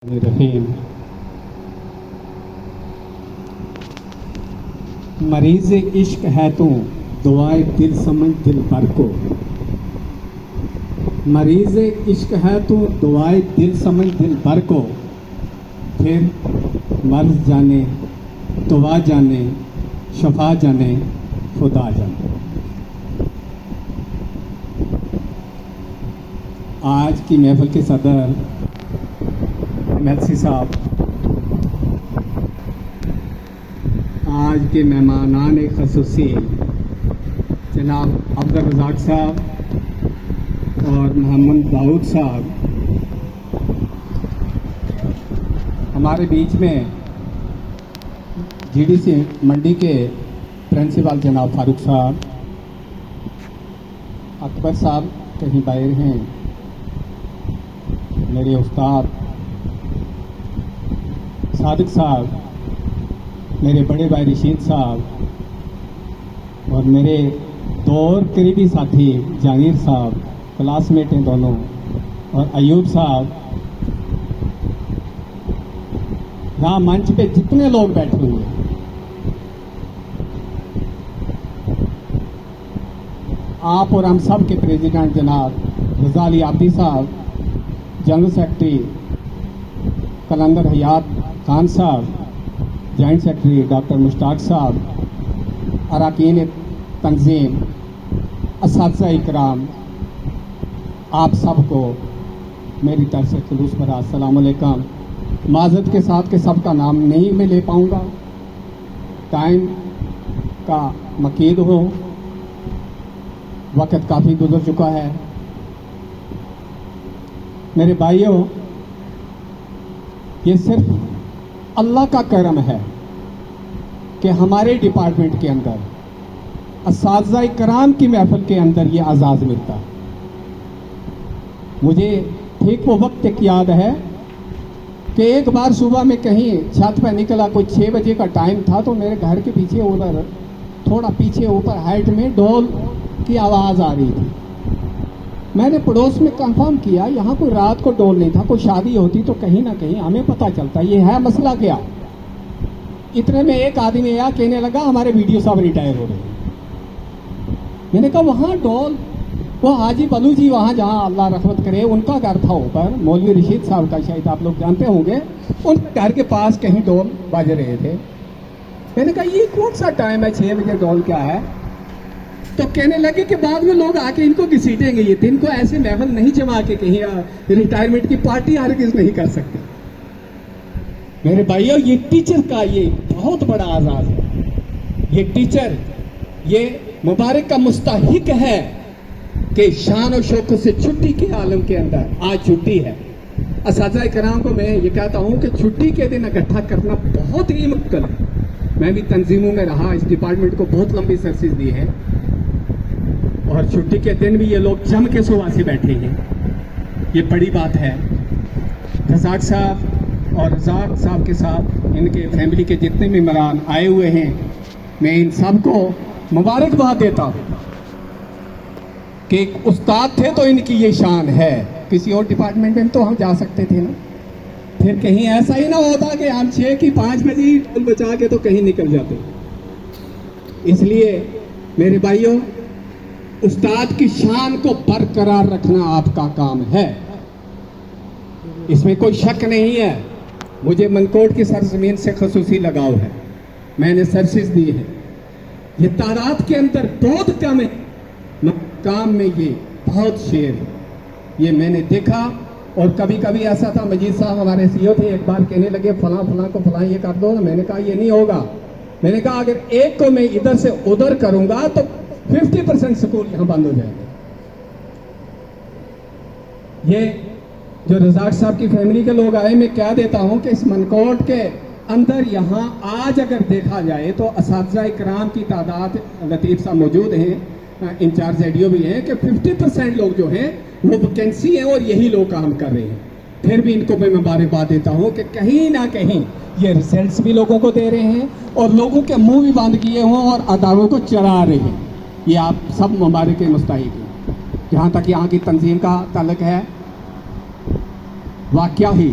रहीम। मरीज़ इश्क है तू दुआए दिल समझ दिल भर को। मरीज़ इश्क है तू दुआए दिल समझ दिल भर को। फिर मर्ज जाने दुआ जाने शफा जाने खुदा जाने। आज की महफिल के सदर मेलसी साहब, आज के मेहमानान खसूसी जनाब अब्दुल रज़ाक साहब और मोहम्मद दाऊद साहब, हमारे बीच में जीडीसी मंडी के प्रिंसिपल जनाब फारूक साहब, अकबर साहब कहीं बाहर हैं, मेरे उस्ताद सादिक साहब, मेरे बड़े भाई रशीद साहब और मेरे दो और करीबी साथी जहांगीर साहब, क्लासमेट हैं दोनों, और अयूब साहब। यहाँ मंच पे जितने लोग बैठे हुए, आप और हम सब के प्रेसिडेंट जनाब रज़ा अली आब्दी साहब, जनरल सेक्रेटरी कलंदर हयात खान साहब, जॉइंट सेक्रेटरी डॉक्टर मुश्ताक साहब, अरकान तंजीम, असातिज़ा इकराम, आप सबको मेरी तरफ से खुलूस भरा अस्सलाम वालेकुम। माज़रत के साथ के सबका नाम नहीं मैं ले पाऊँगा, टाइम का मकीद हो, वक़्त काफ़ी गुजर चुका है। मेरे भाइयों, ये सिर्फ अल्लाह का करम है कि हमारे डिपार्टमेंट के अंदर असातिज़ा इकराम की महफिल के अंदर ये आज़ाद मिलता है। मुझे ठीक वो वक्त तक याद है कि एक बार सुबह में कहीं छत पर निकला, कोई 6 बजे का टाइम था, तो मेरे घर के पीछे उधर थोड़ा पीछे ऊपर हाइट में ढोल की आवाज़ आ रही थी। मैंने पड़ोस में कंफर्म किया, यहाँ कोई रात को ढोल नहीं था, कोई शादी होती तो कहीं ना कहीं हमें पता चलता। ये है मसला क्या। इतने में एक आदमी आया, कहने लगा हमारे वीडियो साहब रिटायर हो रहे हैं। मैंने कहा वहाँ ढोल, वो हाजी बलू जी वहाँ जहाँ अल्लाह रहमत करे उनका घर था ऊपर, मौलवी रशीद साहब का, शायद आप लोग जानते होंगे, उन घर के पास कहीं ढोल बज रहे थे। मैंने कहा ये कौन सा टाइम है, 6 बजे ढोल क्या है। तो कहने लगे कि बाद में लोग आके इनको घसीटेंगे, ये इनको ऐसे महफिल नहीं जमा के कहीं रिटायरमेंट की पार्टी हरगिज़ नहीं कर सकते। मेरे भाइयों, ये टीचर का ये बहुत बड़ा आज़ाद है। ये टीचर ये मुबारक का मुस्तहिक है कि शान और शौकत से छुट्टी के आलम के अंदर आज छुट्टी है। असातिज़ा इकराम को मैं ये कहता हूँ कि छुट्टी के दिन इकट्ठा करना बहुत ही मुश्किल है। मैं भी तंजीमों में रहा, इस डिपार्टमेंट को बहुत लंबी सर्विस दी है, और छुट्टी के दिन भी ये लोग जम के सुबह से बैठे हैं। ये बड़ी बात है। रज़ाक साहब और रज़ाक साहब के साथ इनके फैमिली के जितने भी मेहमान आए हुए हैं, मैं इन सबको मुबारकबाद देता हूँ कि एक उस्ताद थे तो इनकी ये शान है। किसी और डिपार्टमेंट में तो हम जा सकते थे ना, फिर कहीं ऐसा ही ना होता कि हम 6 की 5 बजे ढोल बचा के तो कहीं निकल जाते। इसलिए मेरे भाइयों, उस्ताद की शान को बरकरार रखना आपका काम है, इसमें कोई शक नहीं है। मुझे मनकोट की सरजमीन से खसूसी लगाव है, मैंने सर्विस दी है। ये तादाद के अंदर बहुत कम है, काम में ये बहुत शेर है, ये मैंने देखा। और कभी कभी ऐसा था, मजीद साहब हमारे सीईओ थे, एक बार कहने लगे फलां फलां को फलां ये कर दो ना। मैंने कहा ये नहीं होगा। मैंने कहा अगर एक को मैं इधर से उधर करूंगा तो 50% स्कूल यहां बंद हो जाएंगे। ये जो रज़ाक साहब की फैमिली के लोग आए, मैं क्या देता हूं कि इस मनकोट के अंदर यहां आज अगर देखा जाए तो असातिज़ा इकराम की तादाद, लतीफ़ साहब मौजूद हैं, इंचार्ज एडीओ भी हैं, कि 50% लोग जो हैं वो वैकेंसी है और यही लोग काम कर रहे हैं। फिर भी इनको मैं मुबारकबाद देता हूं कि कहीं ना कहीं ये रिजल्ट्स भी लोगों को दे रहे हैं और लोगों के मुंह भी बंद किए हों और अदारों को चला रहे हैं। ये आप सब मुबारक के मुस्तहिक हैं। जहाँ तक यहाँ की तंजीम का ताल्लुक है, वाकया ही